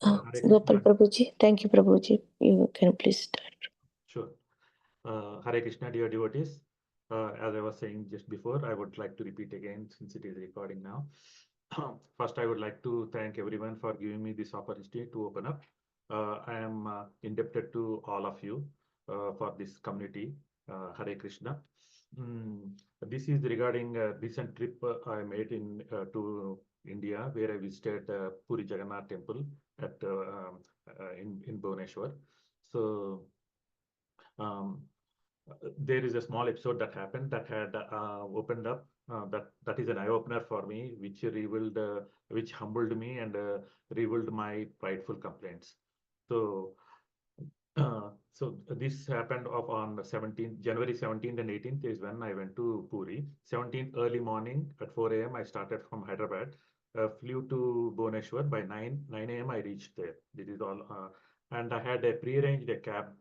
Hare Gopal Krishna. Prabhuji. Thank you, Prabhuji. You can please start. Sure. Hare Krishna, dear devotees. As I was saying just before, I would like to repeat again since it is recording now. First, I would like to thank everyone for giving me this opportunity to open up. I am indebted to all of you for this community. Hare Krishna. Mm, this is regarding a recent trip I made to India, where I visited Puri Jagannath Temple in Bhubaneswar. So um, there is a small episode that happened that had opened up that is an eye opener for me, which humbled me and revealed my prideful complaints. So so this happened on 17th January 17th and 18th is when I went to Puri. 17th early morning at 4 a.m. I started from Hyderabad, flew to Bhubaneswar by 9 a.m. I reached there. This is all, and I had a prearranged a cab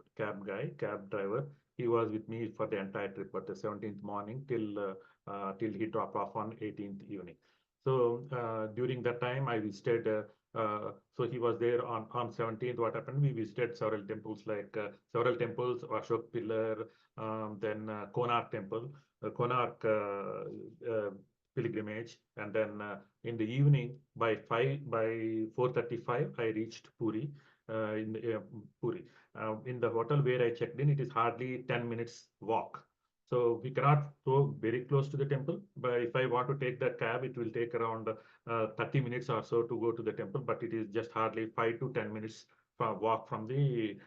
driver. He was with me for the entire trip, but the 17th morning till he dropped off on 18th evening. So during that time, I visited. So he was there on 17th. What happened? We visited several temples, Ashok Pillar, then Konark Temple, Konark pilgrimage, and then in the evening by 4:35, I reached Puri. Puri. In the hotel where I checked in, it is hardly 10 minutes walk. So we cannot go very close to the temple, but if I want to take the cab, it will take around 30 minutes or so to go to the temple, but it is just hardly 5 to 10 minutes walk from the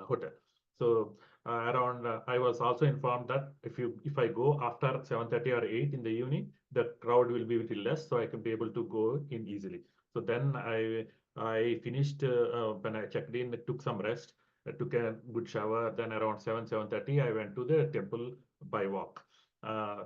hotel. So around I was also informed that if I go after 7:30 or 8 in the evening, the crowd will be a little less, so I can be able to go in easily. So then I finished when I checked in, took some rest. I took a good shower. Then around 7:30, I went to the temple by walk. Uh,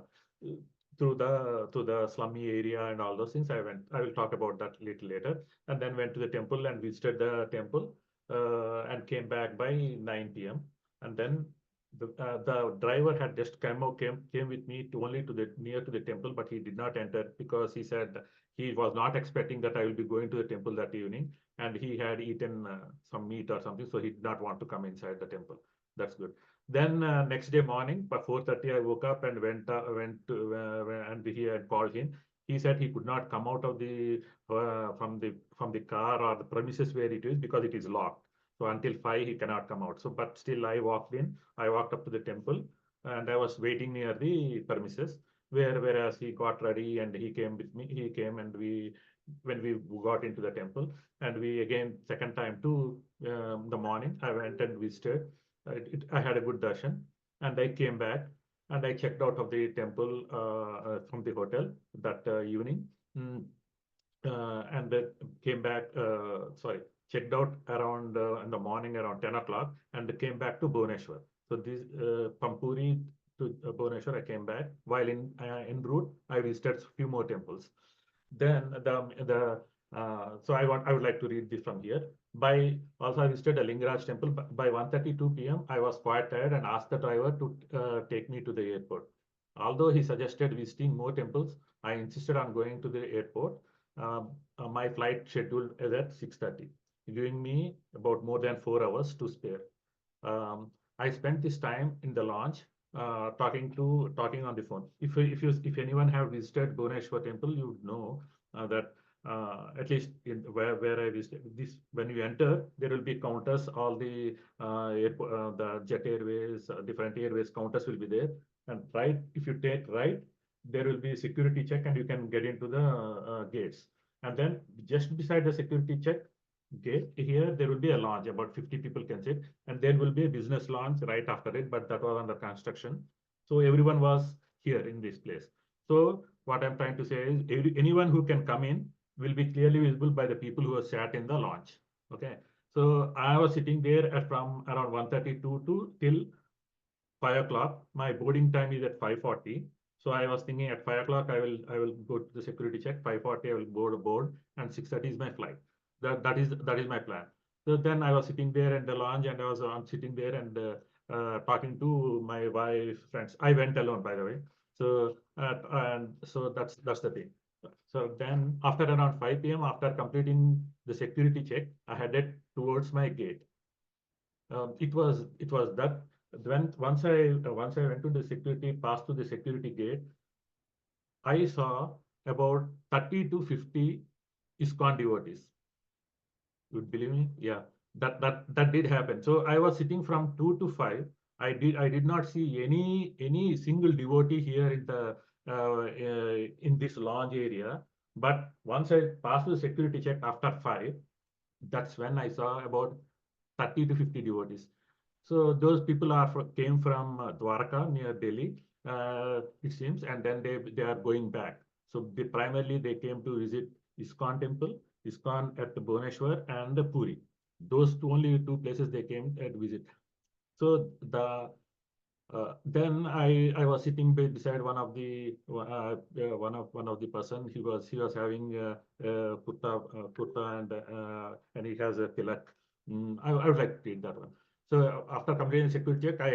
through the slummy area and all those things. I will talk about that little later. And then went to the temple and visited the temple and came back by 9 p.m. And then the driver had just came with me to only to the near to the temple, but he did not enter because he said he was not expecting that I will be going to the temple that evening, and he had eaten some meat or something, so he did not want to come inside the temple. That's good. Then next day morning, by 4:30, I woke up and went to and he had called him. He said he could not come out of the from the car or the premises where it is because it is locked. So until 5 he cannot come out. So but still I walked in. I walked up to the temple and I was waiting near the premises. Whereas he got ready and he came with me. He came and we when we got into the temple and we again second time to the morning I went and visited. I had a good darshan, and I came back and I checked out of the temple from the hotel that evening. Mm, and then came back, checked out around in the morning around 10 o'clock and came back to Bhubaneswar. So this from Puri to Bhubaneswar, I came back. While in route, I visited a few more temples. Then so I would like to read this from here. By also I visited a Lingaraj temple. By 1:32 p.m. I was quite tired and asked the driver to take me to the airport. Although he suggested visiting more temples, I insisted on going to the airport. My flight scheduled is at 6:30, giving me about more than 4 hours to spare. I spent this time in the launch talking on the phone. If anyone have visited Bhubaneswar temple, you would know that at least where I visited this, when you enter, there will be counters. All the jet airways, different airways counters will be there. And right, if you take right, there will be security check, and you can get into the gates. And then just beside the security check gate, here there will be a lounge. About 50 people can sit, and there will be a business lounge right after it, but that was under construction. So everyone was here in this place. So what I'm trying to say is anyone who can come in will be clearly visible by the people who are sat in the launch. Okay. So I was sitting there from around 1:32 to till 5 o'clock. My boarding time is at 5:40. So I was thinking at 5 o'clock I will go to the security check. 5:40 I will board, and 6:30 is my flight. That is my plan. So then I was sitting there in the lounge, and I was sitting there and talking to my wife, friends. I went alone, by the way. So and so that's the thing. So then after around 5 p.m., after completing the security check, I headed towards my gate. It was that when once I went to the security, passed to the security gate, I saw about 30 to 50 ISKCON devotees. You would believe me? Yeah, that did happen. So I was sitting from 2 to 5. I did not see any single devotee here in this lounge area. But once I passed the security check after 5, that's when I saw about 30 to 50 devotees. So those people came from Dwarka near Delhi, it seems, and then they are going back. So primarily they came to visit ISKCON Temple, ISKCON at Bhubaneswar, and the Puri. Those only two places they came to visit. So then I was sitting beside one of the person. He was having kurta and he has a tilak. I would like to read that one. So after completing the security check, I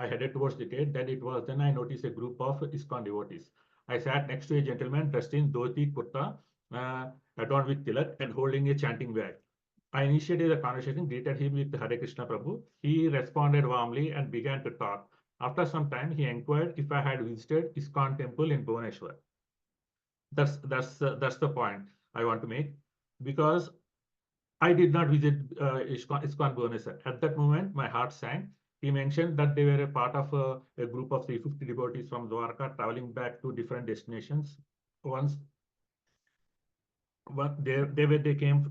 headed towards the gate. Then I noticed a group of ISKCON devotees. I sat next to a gentleman dressed in dhoti kurta, uh, adorned with tilak and holding a chanting bag. I initiated the conversation, greeted him with Hare Krishna Prabhu. He responded warmly and began to talk. After some time, he inquired if I had visited ISKCON Temple in Bhubaneswar. That's the point I want to make, because I did not visit ISKCON Bhubaneswar. At that moment, my heart sank. He mentioned that they were a part of a group of 350 devotees from Dwarka traveling back to different destinations. Once they came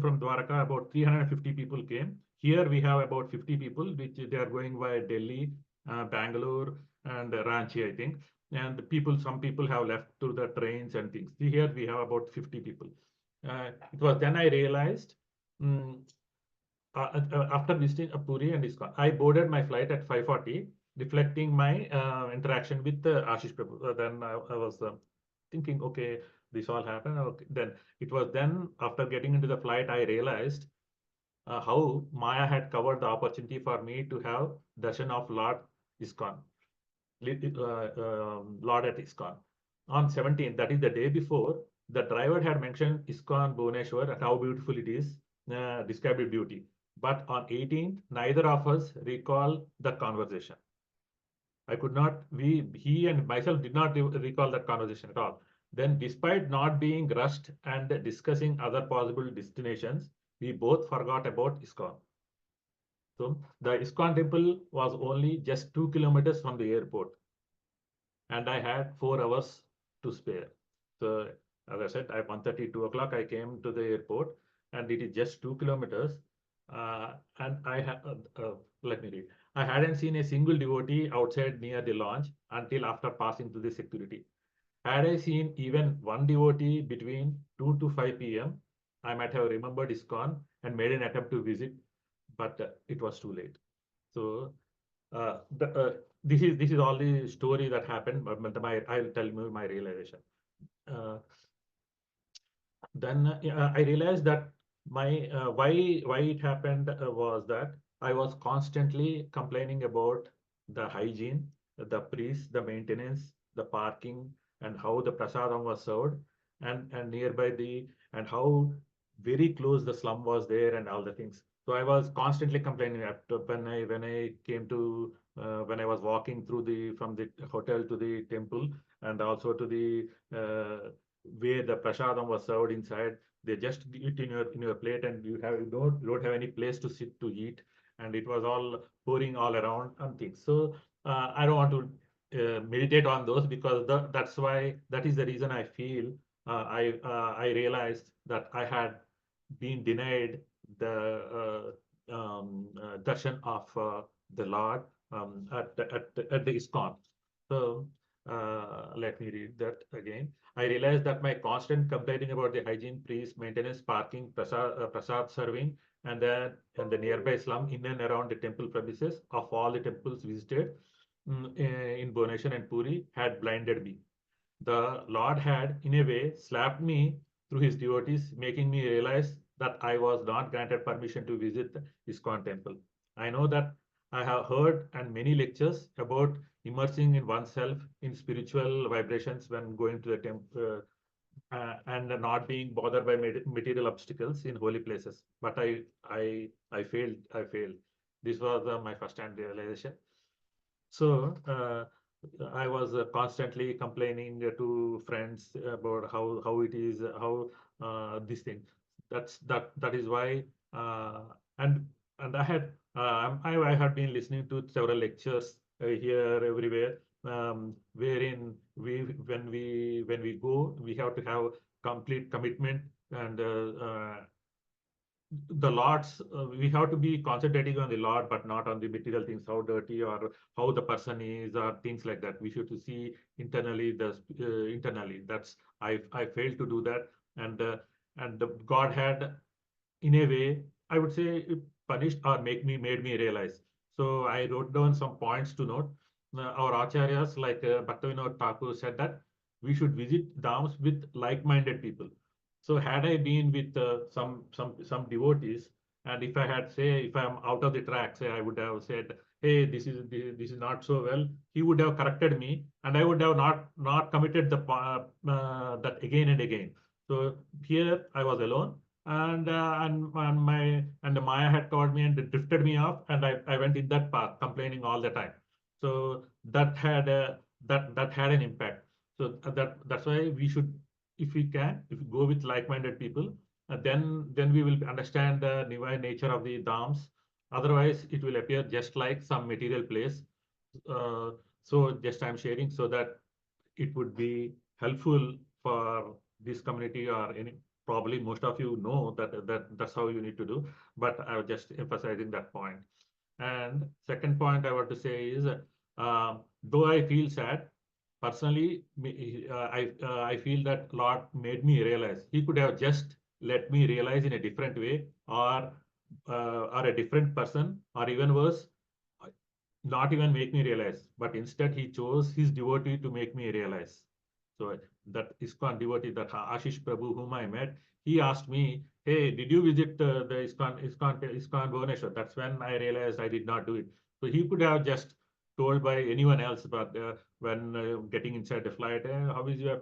from Dwarka. About 350 people came. Here we have about 50 people, which they are going via Delhi, Bangalore, and Ranchi, I think. And some people have left to the trains and things. Here we have about 50 people. It was then I realized, um, after visiting Puri and ISKCON, I boarded my flight at 5:40, reflecting my interaction with Ashish Prabhu. Then I was thinking, okay, this all happened. Okay. Then it was then after getting into the flight, I realized how Maya had covered the opportunity for me to have darshan of Lord ISKCON, Lord at ISKCON. On 17th, that is the day before, the driver had mentioned ISKCON Bhubaneswar and how beautiful it is, described with beauty. But on 18th, neither of us recall the conversation. I could not, he and myself did not recall that conversation at all. Then, despite not being rushed and discussing other possible destinations, we both forgot about ISKCON. So, the ISKCON temple was only just 2 kilometers from the airport, and I had 4 hours to spare. So, as I said, at 1:30, 2 o'clock, I came to the airport, and it is just 2 kilometers. And let me read. I hadn't seen a single devotee outside near the launch until after passing through the security. Had I seen even one devotee between 2 to 5 p.m., I might have remembered ISKCON and made an attempt to visit, but it was too late. So this is all the story that happened. But I'll tell you my realization. Uh, then I realized that my why it happened was that I was constantly complaining about the hygiene, the priest, the maintenance, the parking, and how the prasadam was served, and nearby and how very close the slum was there and all the things. So I was constantly complaining after when I came to when I was walking through the from the hotel to the temple and also to the where the prasadam was served inside. They just eat in your plate, and you don't have any place to sit to eat, and it was all pouring all around and things. So I don't want to meditate on those, because that is the reason I feel I realized that I had been denied the darshan of the Lord at the ISKCON. So let me read that again. I realized that my constant complaining about the hygiene, priest, maintenance, parking, prasad serving, and the nearby slum in and around the temple premises of all the temples visited in Bhubaneswar and Puri had blinded me. The Lord had, in a way, slapped me through his devotees, making me realize that I was not granted permission to visit the ISKCON temple. I know that I have heard and many lectures about immersing in oneself in spiritual vibrations when going to the temple, and not being bothered by material obstacles in holy places. But I failed. I failed. This was my first time realization. So I was constantly complaining to friends about how it is, how this thing. That is why uh, and and I had been listening to several lectures here everywhere, wherein when we go, we have to have complete commitment and the Lord's, we have to be concentrating on the Lord, but not on the material things, how dirty or how the person is, or things like that. We should to see internally internally. That's I failed to do that, and God had, in a way, I would say, punished or made me realize. So I wrote down some points to note. Our acharyas like Bhakti Vinod Thakur said that we should visit dhams with like-minded people. So had I been with some devotees, and if I had say if I'm out of the track, say I would have said, hey, this is not so well. He would have corrected me, and I would have not committed that again and again. So here I was alone, and Maya had called me and drifted me off, and I went in that path, complaining all the time. So that had an impact. So that's why we should, if we can, if we go with like-minded people, then we will understand the divine nature of the dhams. Otherwise, it will appear just like some material place. Uh, so just I'm sharing so that it would be helpful for this community or any. Probably most of you know that's how you need to do, but I was just emphasizing that point. And second point I want to say is, though I feel sad personally, I feel that Lord made me realize. He could have just let me realize in a different way, or a different person, or even worse, not even make me realize, but instead he chose his devotee to make me realize. So that ISKCON devotee, that Ashish Prabhu, whom I met, he asked me, "Hey, did you visit the ISKCON Bhubaneswar?" That's when I realized I did not do it. So he could have just told by anyone else, but when getting inside the flight, how is your,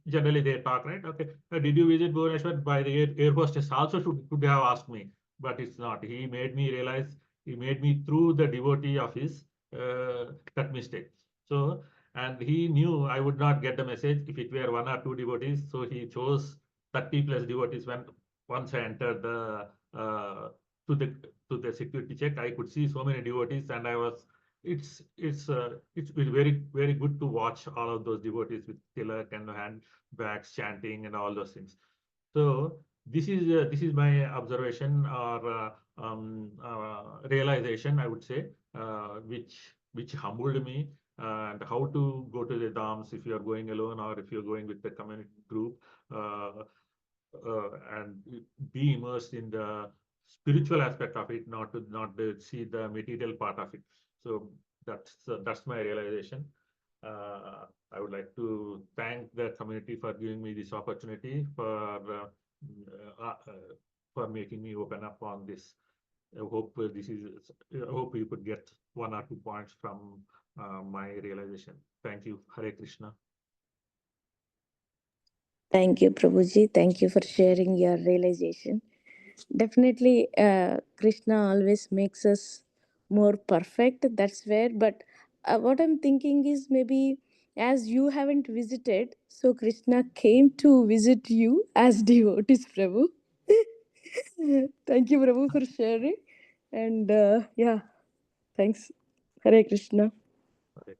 generally they talk, right? Okay, did you visit Bhubaneswar? By the air hostess also could have asked me, but it's not. He made me realize, he made me through the devotee of his that mistake. So, and he knew I would not get the message if it were one or two devotees. So he chose 30 plus devotees. When once I entered the to the to the security check, I could see so many devotees, and I was. It's very good to watch all of those devotees with tilak and handbags chanting and all those things. So this is my observation or realization, I would say, which humbled me, and how to go to the dhams if you are going alone or if you're going with the community group, uh, and be immersed in the spiritual aspect of it, not to see the material part of it. So that's my realization. Uh, I would like to thank the community for giving me this opportunity, for making me open up on this. I hope you could get one or two points from my realization. Thank you. Hare Krishna. Thank you, Prabhuji. Thank you for sharing your realization. Definitely, Krishna always makes us more perfect. That's where. But what I'm thinking is maybe as you haven't visited, so Krishna came to visit you as devotees, Prabhu. Thank you, Prabhu, for sharing. And yeah, thanks. Hare Krishna. Hare